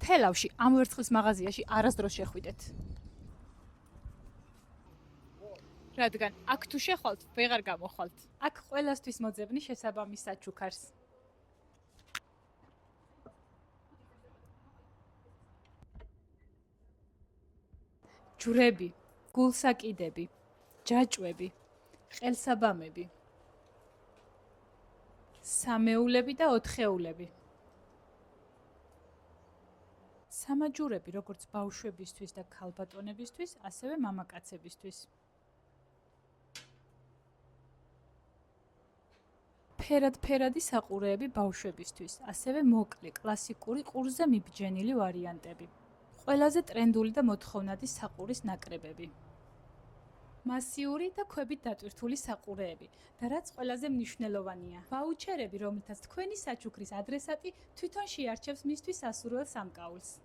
თელავში ამ ვერცხლის მაღაზიაში არასდროს შეხვიდეთ. რადგან აქ თუ შეხვალთ, ვეღარ გამოხვალთ. აქ ყველასთვის მოძებნი შესაბამის საჩუქარს. ჯვრები, გულსაკიდები, ჯაჭვები, ყელსაბამები, სამეულები და ოთხეულები. სამაჯურები როგორც ბავშვებისთვის და ქალბატონებისთვის, ასევე მამაკაცებისთვის. ფერად-ფერადი საყურეები ბავშვებისთვის, ასევე მოკლე, კლასიკური, ყურზე მიბჯენილი ვარიანტები. ყველაზე ტრენდული და მოთხოვნადი საყურის ნაკრებები. მასიური და ქვებით დატვირთული საყურეები და რაც ყველაზე მნიშვნელოვანია, ვაუჩერები, რომლითაც თქვენი საჩუქრის ადრესატი თვითონ შეარჩევს მისთვის სასურველ სამკაულს.